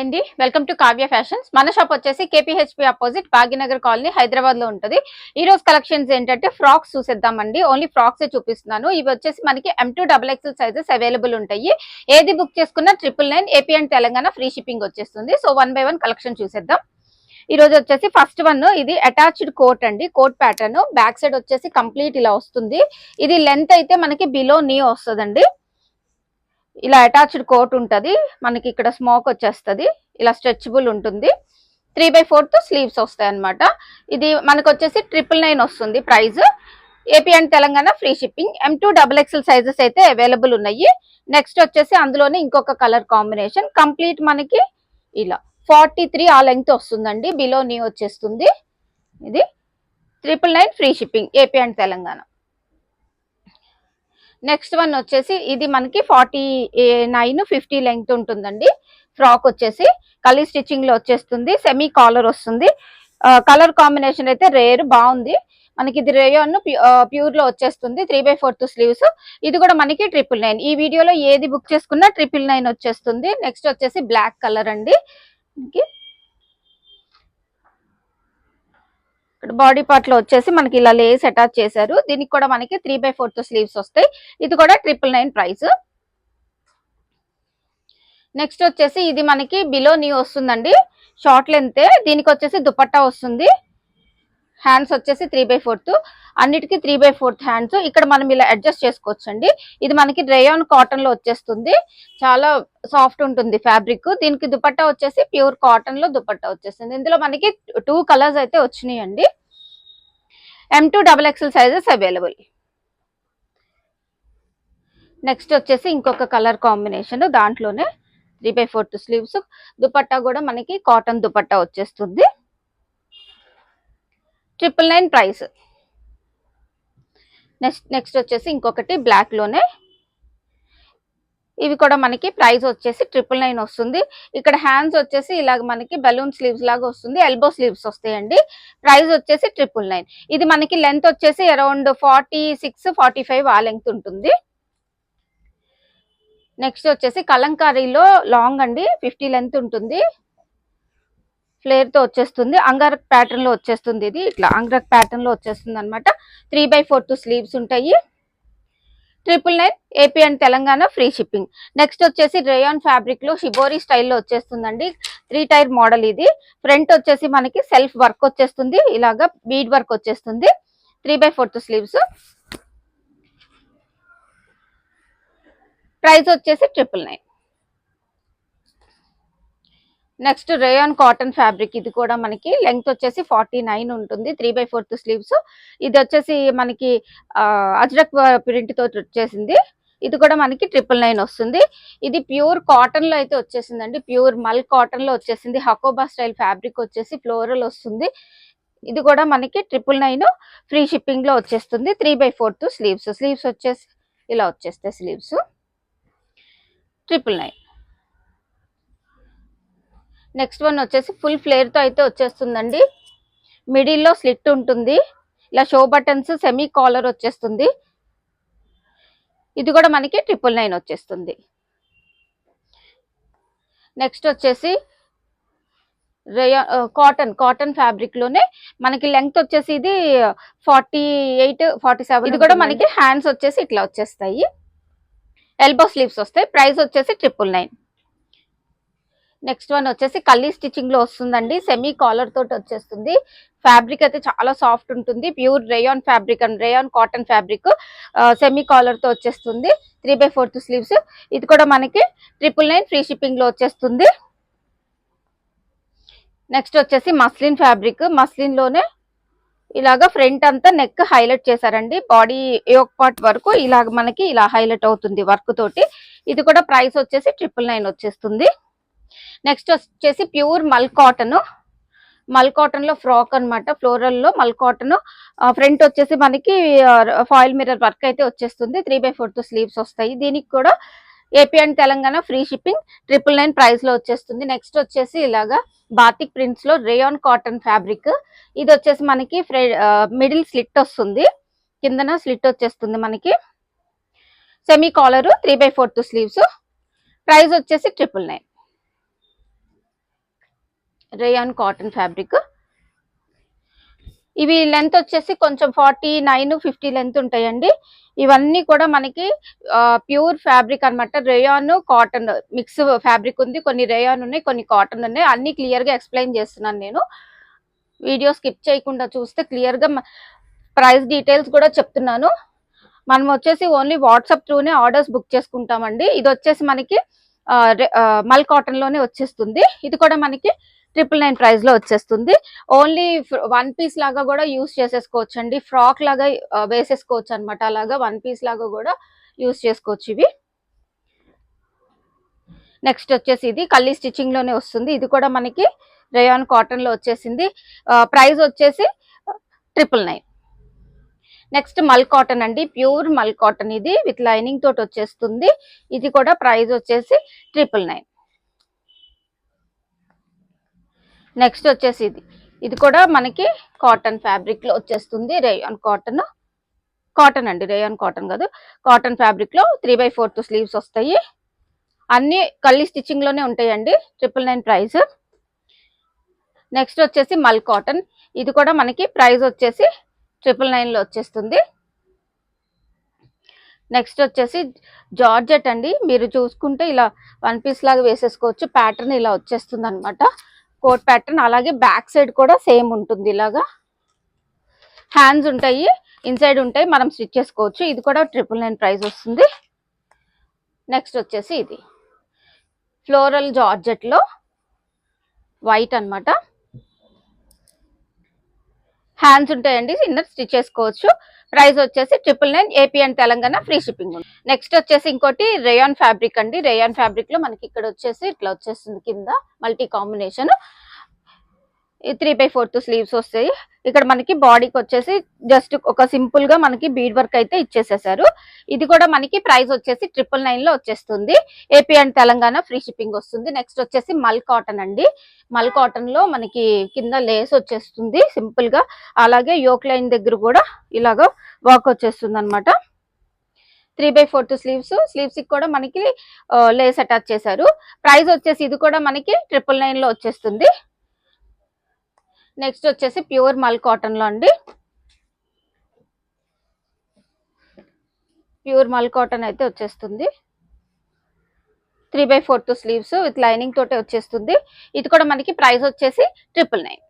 అండి welcome to Kavya fashions. మన shop వచ్చేసి కేపీహెచ్పి అపోజిట్ భాగ్యనగర్ కాలనీ హైదరాబాద్ లో ఉంటుంది. ఈ రోజు కలెక్షన్స్ ఏంటంటే ఫ్రాక్స్ చూసేద్దామండి. ఓన్లీ ఫ్రాక్స్ చూపిస్తున్నాను. ఇవి వచ్చేసి మనకి M2XXL సైజెస్ అవైలబుల్ ఉంటాయి. ఏది బుక్ చేసుకున్నా 999 AP and Telangana free shipping వచ్చేస్తుంది. సో 1 by 1 కలెక్షన్ చూసేద్దాం. ఈ రోజు వచ్చేసి ఫస్ట్ వన్ ఇది అటాచ్డ్ కోట్ అండి. కోట్ ప్యాటర్న్ బ్యాక్ సైడ్ వచ్చేసి కంప్లీట్ ఇలా వస్తుంది. ఇది లెంత్ అయితే మనకి బిలో నీ వస్తుందండి. ఇలా అటాచ్డ్ కోట్ ఉంటుంది మనకి. ఇక్కడ స్మోక్ వచ్చేస్తుంది. ఇలా స్ట్రెచబుల్ ఉంటుంది. 3/4 స్లీవ్స్ వస్తాయి అనమాట. ఇది మనకు వచ్చేసి 999 వస్తుంది price. AP and Telangana free shipping. M2XXL sizes అయితే అవైలబుల్ ఉన్నాయి. నెక్స్ట్ వచ్చేసి అందులోనే ఇంకొక కలర్ కాంబినేషన్ కంప్లీట్ మనకి ఇలా 43 ఆ లెంగ్త్ వస్తుందండి. బిలో నీ వచ్చేస్తుంది. ఇది 999 free shipping AP and Telangana. Next one వచ్చేసి ఇది మనకి 49-50 లెంగ్త్ ఉంటుందండి. ఫ్రాక్ వచ్చేసి కలీ స్టిచ్చింగ్ లో వచ్చేస్తుంది. సెమీ కాలర్ వస్తుంది. కలర్ కాంబినేషన్ అయితే రేర్ బాగుంది మనకి. ఇది రేయాన్ ప్యూర్ లో వచ్చేస్తుంది. 3/4 స్లీవ్స్. ఇది కూడా మనకి 999. ఈ వీడియోలో ఏది బుక్ చేసుకున్నా 999 వచ్చేస్తుంది. నెక్స్ట్ వచ్చేసి బ్లాక్ కలర్ అండి. ఇక్కడ బాడీ పార్ట్ లో వచ్చేసి మనకి ఇలా లేస్ అటాచ్ చేశారు. దీనికి కూడా మనకి 3/4 స్లీవ్స్ వస్తాయి. ఇది కూడా 999 ప్రైస్. నెక్స్ట్ వచ్చేసి ఇది మనకి బిలో నీ వస్తుందండి. Short length. దీనికి వచ్చేసి దుపట్టా వస్తుంది. హ్యాండ్స్ వచ్చేసి 3/4. అన్నిటికీ 3/4 హ్యాండ్స్. ఇక్కడ మనం ఇలా అడ్జస్ట్ చేసుకోవచ్చు అండి. ఇది మనకి రేయాన్ కాటన్ లో వచ్చేస్తుంది. చాలా సాఫ్ట్ ఉంటుంది ఫ్యాబ్రిక్. దీనికి దుపట్టా వచ్చేసి ప్యూర్ కాటన్ లో దుపట్టా వచ్చేస్తుంది. ఇందులో మనకి 2 కలర్స్ అయితే వచ్చినాయి అండి. M2XXL sizes available. నెక్స్ట్ వచ్చేసి ఇంకొక కలర్ కాంబినేషన్. దాంట్లోనే 3/4 స్లీవ్స్. దుపట్టా కూడా మనకి కాటన్ దుపట్టా వచ్చేస్తుంది. 999 ప్రైస్. నెక్స్ట్ వచ్చేసి ఇంకొకటి బ్లాక్ లోనే. ఇవి కూడా మనకి ప్రైస్ వచ్చేసి 999 వస్తుంది. ఇక్కడ హ్యాండ్స్ వచ్చేసి ఇలాగ మనకి బలూన్ స్లీవ్స్ లాగా వస్తుంది. ఎల్బో స్లీవ్స్ వస్తాయండి. ప్రైస్ వచ్చేసి 999. ఇది మనకి లెంత్ వచ్చేసి అరౌండ్ 46-45 ఆ లెంగ్త్ ఉంటుంది. నెక్స్ట్ వచ్చేసి కలంకారీలో లాంగ్ అండి. 50 లెంత్ ఉంటుంది. ఫ్లేర్ తో వచ్చేస్తుంది. అంగారక్ ప్యాటర్న్ లో వచ్చేస్తుంది. ఇది ఇట్లా అంగారక్ ప్యాటర్న్ లో వచ్చేస్తుంది అనమాట. 3/4 స్లీవ్స్ ఉంటాయి. 999 AP and Telangana free shipping. Next వచ్చేసి రేయాన్ ఫ్యాబ్రిక్ లో షిబోరి స్టైల్లో వచ్చేస్తుందండి. 3 టైర్ మోడల్ ఇది. ఫ్రంట్ వచ్చేసి మనకి సెల్ఫ్ వర్క్ వచ్చేస్తుంది. ఇలాగా బీడ్ వర్క్ వచ్చేస్తుంది. 3/4 స్లీవ్స్. ప్రైస్ వచ్చేసి 999. Next rayon cotton fabric. ఇది కూడా మనకి లెంగ్త్ వచ్చేసి 49 ఉంటుంది. 3/4 స్లీవ్స్. ఇది వచ్చేసి మనకి అజ్రక్ ప్రింట్ తో వచ్చేసింది. ఇది కూడా మనకి 999 వస్తుంది. ఇది ప్యూర్ కాటన్ లో అయితే వచ్చేసిందండి. ప్యూర్ మల్ కాటన్ లో వచ్చేసింది. హకోబా స్టైల్ ఫ్యాబ్రిక్ వచ్చేసి ఫ్లోరల్ వస్తుంది. ఇది కూడా మనకి 999 ఫ్రీ షిప్పింగ్ లో వచ్చేస్తుంది. 3/4 స్లీవ్స్. స్లీవ్స్ వచ్చేసి ఇలా వచ్చేస్తాయి. స్లీవ్స్ 999. నెక్స్ట్ వన్ వచ్చేసి ఫుల్ ఫ్లేర్ తో అయితే వచ్చేస్తుందండి. మిడిల్ లో స్లిట్ ఉంటుంది. ఇలా షో బటన్స్ సెమీ కాలర్ వచ్చేస్తుంది. ఇది కూడా మనకి 999 వచ్చేస్తుంది. నెక్స్ట్ వచ్చేసి కాటన్ ఫ్యాబ్రిక్ లోనే మనకి లెంగ్త్ వచ్చేసి ఇది 48-47. ఇది కూడా మనకి హ్యాండ్స్ వచ్చేసి ఇట్లా వచ్చేస్తాయి. ఎల్బో స్లీవ్స్ వస్తాయి. ప్రైస్ వచ్చేసి 999. నెక్స్ట్ వన్ వచ్చేసి కల్లీ స్టిచ్చింగ్ లో వస్తుందండి. సెమీ కాలర్ తోటి వచ్చేస్తుంది. ఫ్యాబ్రిక్ అయితే చాలా సాఫ్ట్ ఉంటుంది. Pure rayon fabric and rayon cotton fabric. Semi caller తో వచ్చేస్తుంది. 3/4 స్లీవ్స్. ఇది కూడా మనకి 999 ఫ్రీ షిప్పింగ్ లో వచ్చేస్తుంది. నెక్స్ట్ వచ్చేసి మస్లిన్ ఫ్యాబ్రిక్. మస్లిన్ లోనే ఇలాగా ఫ్రంట్ అంతా నెక్ హైలైట్ చేశారండి. బాడీ యోక్ పార్ట్ వరకు ఇలాగ మనకి ఇలా హైలైట్ అవుతుంది వర్క్ తోటి. ఇది కూడా ప్రైస్ వచ్చేసి 999 వచ్చేస్తుంది. నెక్స్ట్ వచ్చేసి ప్యూర్ మల్ కాటన్ లో ఫ్రాక్ అనమాట. ఫ్లోరల్ లో మల్ కాటన్. ఫ్రంట్ వచ్చేసి మనకి ఫాయిల్ మిర్రర్ వర్క్ అయితే వచ్చేస్తుంది. 3/4 స్లీవ్స్ వస్తాయి. దీనికి కూడా AP and Telangana free shipping. 999 price లో వచ్చేస్తుంది. నెక్స్ట్ వచ్చేసి ఇలాగా బాతిక్ ప్రింట్స్ లో రేయాన్ కాటన్ ఫ్యాబ్రిక్. ఇది వచ్చేసి మనకి మిడిల్ స్లిట్ వస్తుంది. కిందన స్లిట్ వచ్చేస్తుంది మనకి. Semi caller 3/4 sleeves. ప్రైస్ వచ్చేసి 999. Rayon cotton fabric. ఇవి లెంత్ వచ్చేసి కొంచెం 49-50 లెంత్ ఉంటాయండి. ఇవన్నీ కూడా మనకి ప్యూర్ ఫ్యాబ్రిక్ అనమాట. రేయాన్ కాటన్ మిక్స్ ఫ్యాబ్రిక్ ఉంది, కొన్ని రేయాన్ ఉన్నాయి, కొన్ని కాటన్ ఉన్నాయి. అన్ని క్లియర్ గా ఎక్స్ప్లెయిన్ చేస్తున్నాను నేను. వీడియో స్కిప్ చేయకుండా చూస్తే క్లియర్ గా ప్రైస్ డీటెయిల్స్ కూడా చెప్తున్నాను. మనం వచ్చేసి ఓన్లీ వాట్సాప్ త్రూనే ఆర్డర్స్ బుక్ చేసుకుంటామండి. ఇది వచ్చేసి మనకి మల్ కాటన్ లోనే వచ్చేస్తుంది. ఇది కూడా మనకి 999 ప్రైస్ లో వచ్చేస్తుంది. ఓన్లీ 1 పీస్ లాగా కూడా యూస్ చేసేసుకోవచ్చు అండి. ఫ్రాక్ లాగా వేసేసుకోవచ్చు అనమాట. అలాగా 1 పీస్ లాగా కూడా యూస్ చేసుకోవచ్చు ఇవి. నెక్స్ట్ వచ్చేసి ఇది కల్లీ స్టిచ్చింగ్ లోనే వస్తుంది. ఇది కూడా మనకి రేయాన్ కాటన్ లో వచ్చేసింది. ప్రైస్ వచ్చేసి 999. నెక్స్ట్ మల్ కాటన్ అండి, ప్యూర్ మల్ కాటన్. ఇది విత్ లైనింగ్ తోటి వచ్చేస్తుంది. ఇది కూడా ప్రైస్ వచ్చేసి 999. నెక్స్ట్ వచ్చేసి ఇది కూడా మనకి కాటన్ ఫ్యాబ్రిక్ లో వచ్చేస్తుంది. రేయాన్ కాటన్, కాటన్ అండి, రేయాన్ కాటన్ కాదు, కాటన్ ఫ్యాబ్రిక్ లో 3/4 స్లీవ్స్ వస్తాయి. అన్ని కల్లీ స్టిచ్చింగ్ లోనే ఉంటాయండి. 999 ప్రైస్. నెక్స్ట్ వచ్చేసి మల్ కాటన్. ఇది కూడా మనకి ప్రైస్ వచ్చేసి 999 లో వచ్చేస్తుంది. నెక్స్ట్ వచ్చేసి జార్జెట్ అండి. మీరు చూసుకుంటే ఇలా 1 పీస్ లాగా వేసేసుకోవచ్చు. ప్యాటర్న్ ఇలా వచ్చేస్తుంది అనమాట, కోట్ ప్యాటర్న్. అలాగే బ్యాక్ సైడ్ కూడా సేమ్ ఉంటుంది. ఇలాగా హ్యాండ్స్ ఉంటాయి, ఇన్సైడ్ ఉంటాయి, మనం స్టిచ్ చేసుకోవచ్చు. ఇది కూడా 999 ప్రైస్ వస్తుంది. నెక్స్ట్ వచ్చేసి ఇది ఫ్లోరల్ జార్జెట్ లో వైట్ అనమాట. హ్యాండ్స్ ఉంటాయండి, ఇన్నర్ స్టిచ్ చేసుకోవచ్చు. ప్రైస్ వచ్చేసి 999. AP and Telangana free shipping ఉంది. నెక్స్ట్ వచ్చేసి ఇంకోటి రేయాన్ ఫ్యాబ్రిక్ అండి. రేయాన్ ఫ్యాబ్రిక్ లో మనకి ఇక్కడ వచ్చేసి ఇట్లా వచ్చేస్తుంది, కింద మల్టీ కాంబినేషన్. 3/4 స్లీవ్స్ వస్తాయి. ఇక్కడ మనకి బాడీకి వచ్చేసి జస్ట్ ఒక సింపుల్ గా మనకి బీడ్ వర్క్ అయితే ఇచ్చేసేసారు. ఇది కూడా మనకి ప్రైస్ వచ్చేసి 999 లో వచ్చేస్తుంది. AP and Telangana free shipping వస్తుంది. నెక్స్ట్ వచ్చేసి మల్ కాటన్ అండి. మల్ కాటన్ లో మనకి కింద లేస్ వచ్చేస్తుంది సింపుల్ గా. అలాగే యోక్ లైన్ దగ్గర కూడా ఇలాగా వర్క్ వచ్చేస్తుంది అనమాట. 3/4 స్లీవ్స్ కి కూడా మనకి లేస్ అటాచ్ చేశారు. ప్రైస్ వచ్చేసి ఇది కూడా మనకి 999 లో వచ్చేస్తుంది. నెక్స్ట్ వచ్చేసి ప్యూర్ మల్ కాటన్ లో అండి. ప్యూర్ మల్ కాటన్ అయితే వచ్చేస్తుంది. 3/4 స్లీవ్స్ విత్ లైనింగ్ తోటే వచ్చేస్తుంది. ఇది కూడా మనకి ప్రైస్ వచ్చేసి 999.